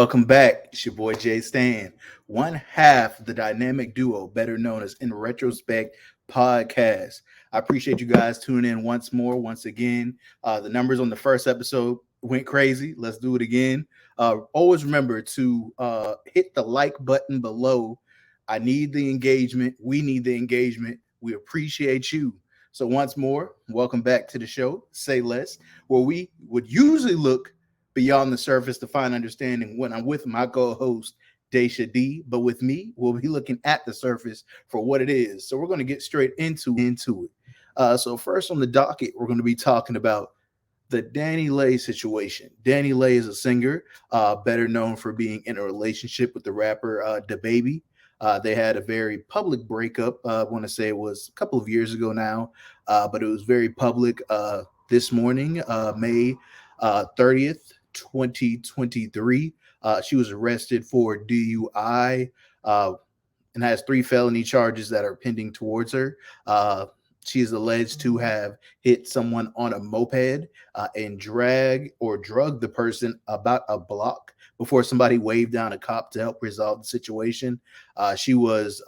Welcome back. It's your boy JStan, one half of the dynamic duo, better known as In Retrospect Podcast. I appreciate you guys tuning in once again. The numbers on the first episode went crazy. Let's do it again. Always remember to hit the like button below. I need the engagement. We need the engagement. We appreciate you. So once more, welcome back to the show, Say Less, where we would usually look beyond the surface to find understanding when I'm with my co-host, Dashia D. But with me, we'll be looking at the surface for what it is. So we're going to get straight into it. So first on the docket, we're going to be talking about the DaniLeigh situation. DaniLeigh is a singer, better known for being in a relationship with the rapper DaBaby. They had a very public breakup. I want to say it was a couple of years ago now, but it was very public this morning, May 30th, 2023. She was arrested for DUI and has 3 felony charges that are pending towards her. She is alleged to have hit someone on a moped and drugged the person about a block before somebody waved down a cop to help resolve the situation. She was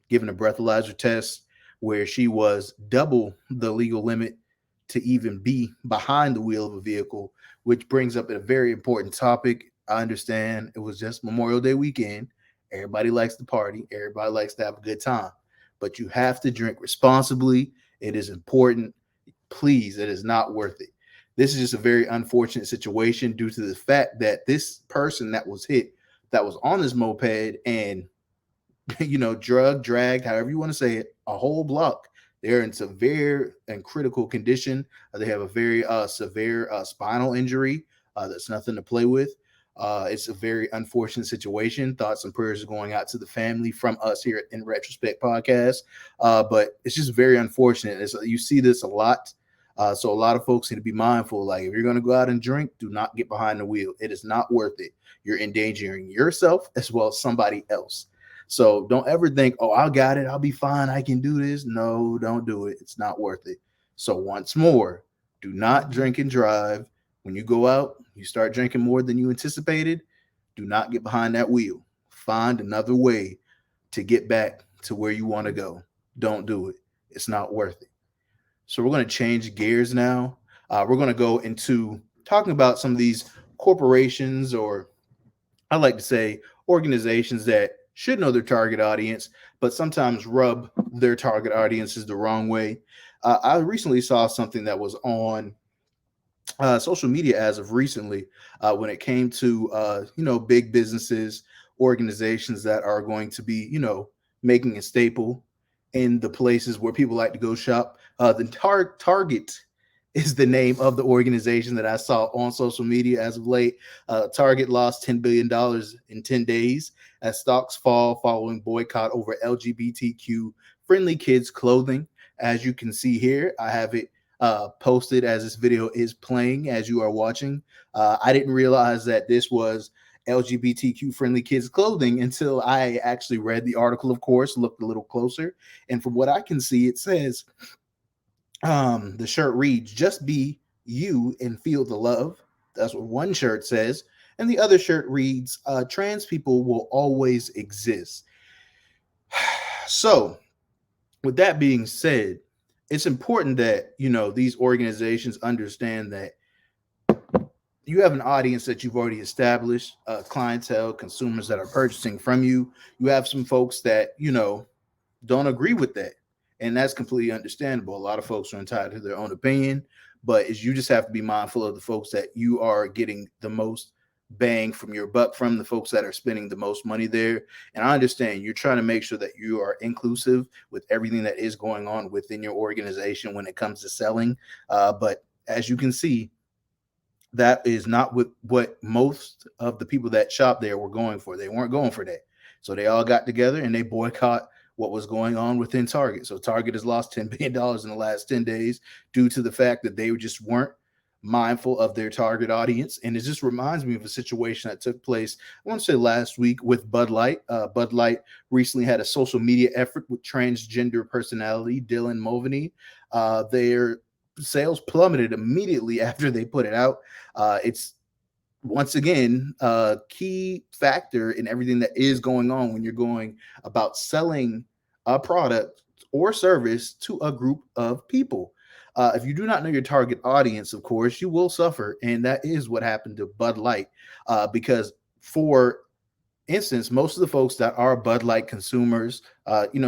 given a breathalyzer test where she was double the legal limit to even be behind the wheel of a vehicle, which brings up a very important topic. I understand it was just Memorial Day weekend. Everybody likes to party. Everybody likes to have a good time. But you have to drink responsibly. It is important. Please, it is not worth it. This is just a very unfortunate situation due to the fact that this person that was hit, that was on this moped and, dragged, however you want to say it, a whole block. They're in severe and critical condition. They have a very severe spinal injury. That's nothing to play with. It's a very unfortunate situation. Thoughts and prayers are going out to the family from us here in Retrospect Podcast. But it's just very unfortunate. You see this a lot. So a lot of folks need to be mindful. Like, if you're going to go out and drink, do not get behind the wheel. It is not worth it. You're endangering yourself as well as somebody else. So don't ever think, oh, I got it. I'll be fine. I can do this. No, don't do it. It's not worth it. So once more, do not drink and drive. When you go out, you start drinking more than you anticipated, do not get behind that wheel. Find another way to get back to where you want to go. Don't do it. It's not worth it. So we're going to change gears now. We're going to go into talking about some of these corporations, or I like to say organizations that should know their target audience, but sometimes rub their target audiences the wrong way. I recently saw something that was on social media as of recently when it came to big businesses, organizations that are going to be making a staple in the places where people like to go shop. The Target is the name of the organization that I saw on social media as of late. Target lost $10 billion in 10 days as stocks fall following boycott over LGBTQ friendly kids clothing. As you can see here, I have it posted as this video is playing as you are watching. I didn't realize that this was LGBTQ friendly kids clothing until I actually read the article, of course, looked a little closer. And from what I can see, it says the shirt reads, "Just be you and feel the love." That's what one shirt says. And the other shirt reads, "Trans people will always exist." So with that being said, it's important that, these organizations understand that you have an audience that you've already established, clientele, consumers that are purchasing from you. You have some folks that, don't agree with that. And that's completely understandable. A lot of folks are entitled to their own opinion, but you just have to be mindful of the folks that you are getting the most bang from your buck from, the folks that are spending the most money there. And I understand you're trying to make sure that you are inclusive with everything that is going on within your organization when it comes to selling. But as you can see, that is not what most of the people that shop there were going for. They weren't going for that. So they all got together and they boycott what was going on within Target. So Target has lost $10 billion in the last 10 days due to the fact that they just weren't mindful of their target audience. And it just reminds me of a situation that took place, I want to say last week, with Bud Light. Bud Light recently had a social media effort with transgender personality Dylan Mulvaney. Their sales plummeted immediately after they put it out. It's once again, a key factor in everything that is going on when you're going about selling a product or service to a group of people. If you do not know your target audience, of course, you will suffer. And that is what happened to Bud Light. Because for instance, most of the folks that are Bud Light consumers,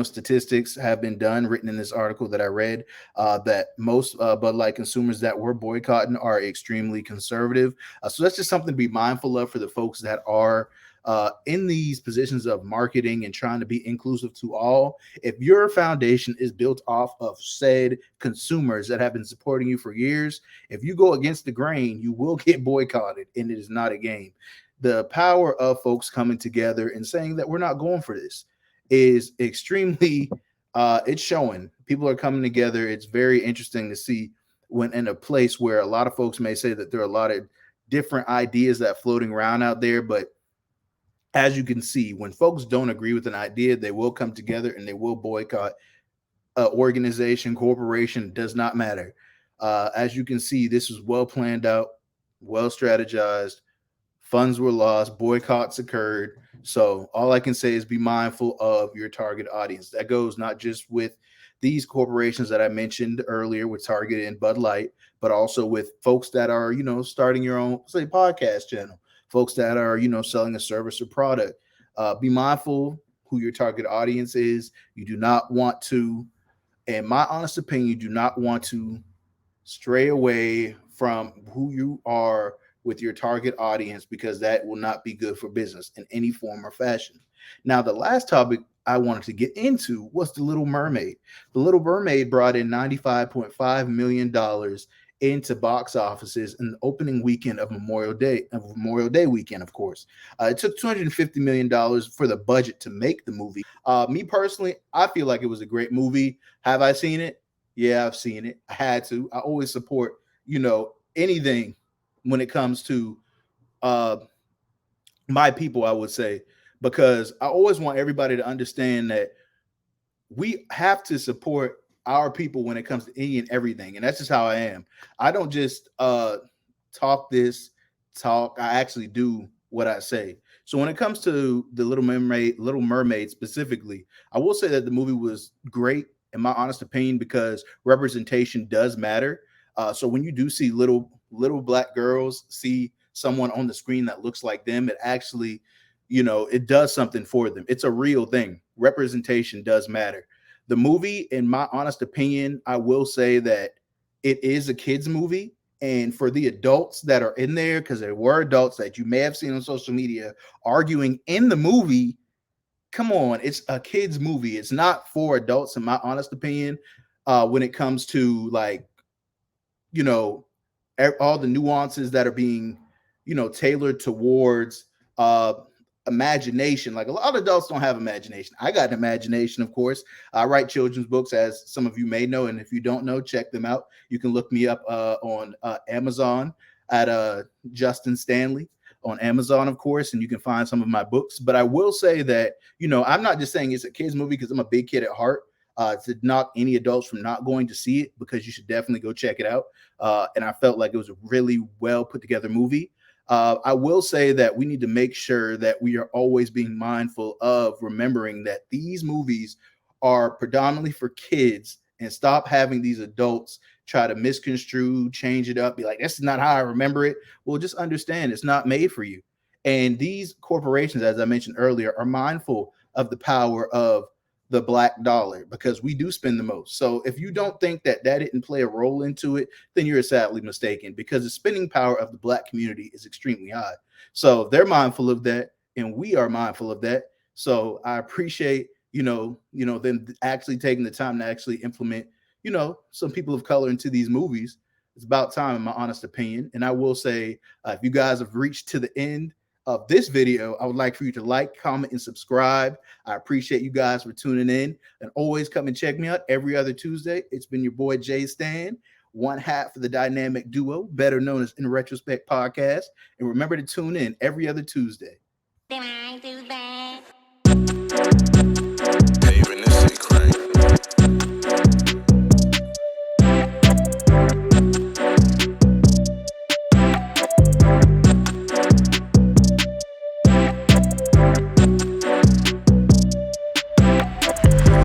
statistics have been done, written in this article that I read, that most Bud Light consumers that were boycotting are extremely conservative. So that's just something to be mindful of for the folks that are in these positions of marketing and trying to be inclusive to all. If your foundation is built off of said consumers that have been supporting you for years, if you go against the grain, you will get boycotted, and it is not a game. The power of folks coming together and saying that we're not going for this is extremely it's showing. People are coming together. It's very interesting to see when in a place where a lot of folks may say that there are a lot of different ideas that floating around out there, but as you can see, when folks don't agree with an idea, they will come together and they will boycott. Organization, corporation, does not matter. As you can see, this was well planned out, well strategized. Funds were lost, boycotts occurred. So all I can say is be mindful of your target audience. That goes not just with these corporations that I mentioned earlier with Target and Bud Light, but also with folks that are, starting your own, say, podcast channel, folks that are, selling a service or product. Be mindful who your target audience is. You do not want to, in my honest opinion, you do not want to stray away from who you are with your target audience, because that will not be good for business in any form or fashion. Now, the last topic I wanted to get into was The Little Mermaid. The Little Mermaid brought in $95.5 million into box offices in the opening weekend Memorial Day weekend, of course. It took $250 million for the budget to make the movie. Me personally, I feel like it was a great movie. Have I seen it? Yeah, I've seen it. I had to. I always support, anything when it comes to uh my people, I would say, because I always want everybody to understand that we have to support our people when it comes to any and everything. And that's just how I am. I don't just talk this talk. I actually do what I say. So when it comes to the Little Mermaid specifically, I will say that the movie was great in my honest opinion, because representation does matter. So when you do see little black girls see someone on the screen that looks like them, it actually, it does something for them. It's a real thing. Representation does matter. The movie, in my honest opinion, I will say that it is a kids movie. And for the adults that are in there, because there were adults that you may have seen on social media arguing in the movie, come on, it's a kids movie. It's not for adults, in my honest opinion. When it comes to, like, you know all the nuances that are being tailored towards uh imagination. Like, a lot of adults don't have imagination. I got an imagination, of course. I write children's books, as some of you may know, and if you don't know, check them out. You can look me up on Amazon at Justin Stanley on Amazon, of course, and you can find some of my books. But I will say that, I'm not just saying it's a kids movie because I'm a big kid at heart, to knock any adults from not going to see it, because you should definitely go check it out. And I felt like it was a really well put together movie. I will say that we need to make sure that we are always being mindful of remembering that these movies are predominantly for kids, and stop having these adults try to misconstrue, change it up, be like, this is not how I remember it. Well, just understand it's not made for you. And these corporations, as I mentioned earlier, are mindful of the power of the black dollar, because we do spend the most. So if you don't think that that didn't play a role into it, then you're sadly mistaken, because the spending power of the black community is extremely high. So they're mindful of that, and we are mindful of that. So I appreciate, them actually taking the time to actually implement, some people of color into these movies. It's about time, in my honest opinion. And I will say, if you guys have reached to the end of this video, I would like for you to like, comment, and subscribe. I appreciate you guys for tuning in, and always come and check me out every other Tuesday. It's been your boy JStan, one half of the dynamic duo, better known as In Retrospect Podcast. And remember to tune in every other Tuesday. Did I do that?